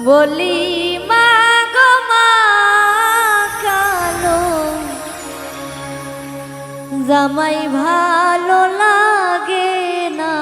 বলি মা গো মা কালো জামাই ভালো লাগে না।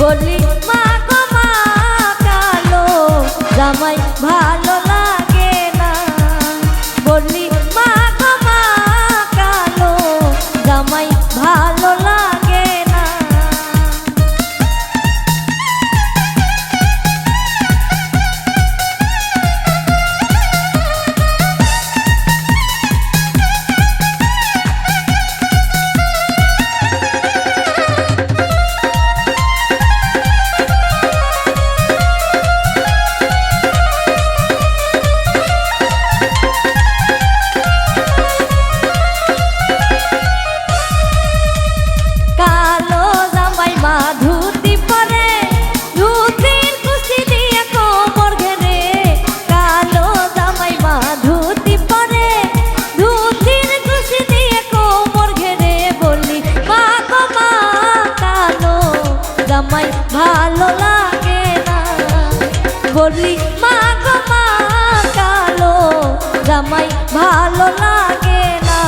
বলি মা গো মা কালো জামাই ভালো লাগে না। বলি মা গো মা কালো জামাই ভালো লাগে না। জামাই ভালো লাগে না। বলি মা গো মা কালো জামাই ভালো লাগে না।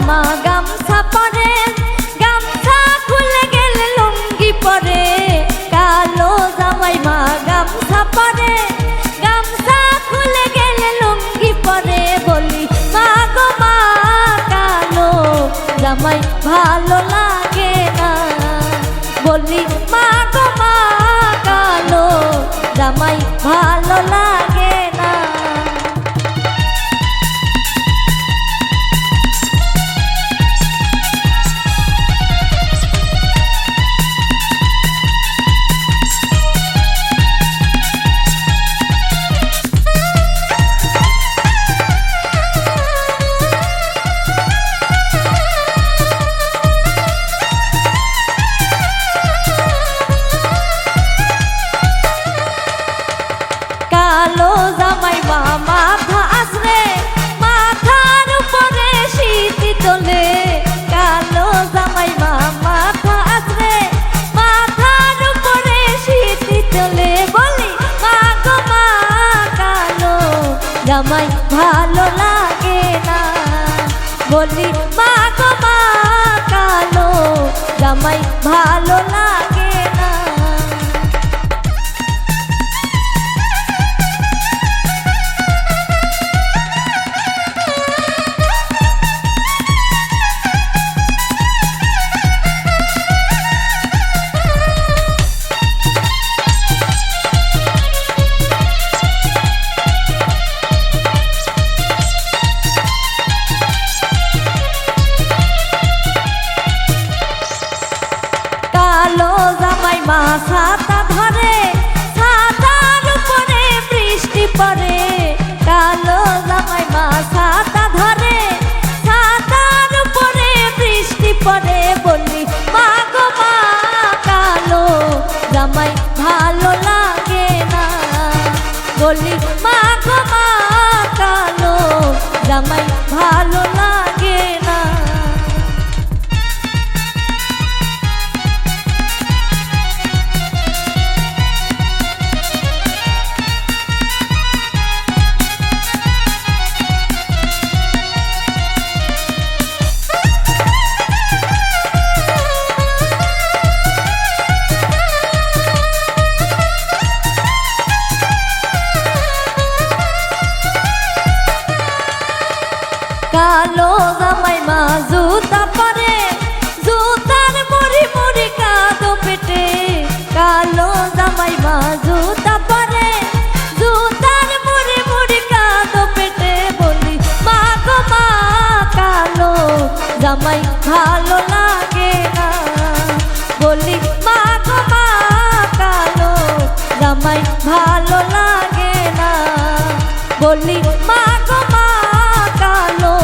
মা গামছা পরে গামছা খুলে গেলে লুঙ্গি পরে। কালো জামাই মা গামছা পরে গামছা খুলে গেলে লুঙ্গি পরে। বলি মা গো মা কালো জামাই ভালো লাগে না। বলি মা গো মা কালো জামাই ভালো লাগে না। কালো জামাই মা মাথা আসরে মাথার উপরে শীত তোলে। কালো জামাই মা মাথা আসরে মাথার উপরে শীত তোলে। বলি মা গো মা কালো জামাই ভালো লাগে না। বলি মা গো মা কালো জামাই ভালো লাগে না। কালো জামাই মা ছাতা ধরে ছাতার উপরে বৃষ্টি পড়ে। কালো জামাই মা ছাতা ধরে ছাতার উপরে বৃষ্টি পড়ে। বলি মা গো মা কালো জামাই ভালো লাগে না। বলি মা গো মা কালো জামাই ভালো লাগে না। কালো জামাই মা জুতা পরে, জুতার মুড়ি মুড়ি কাঁদো পেটে। কালো জামাই মা জুতা পরে, জুতার মুড়ি মুড়ি কাঁদো পেটে। বলি মা গো মা কালো জামাই ভালো লাগে না। বলি মা গো মা কালো জামাই ভালো লাগে না। বলি মা গো মা কালো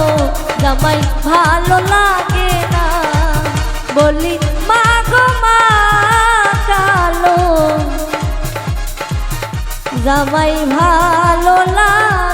জামাই ভালো লাগে না। বলি মা গো মা কালো জামাই ভালো লাগে।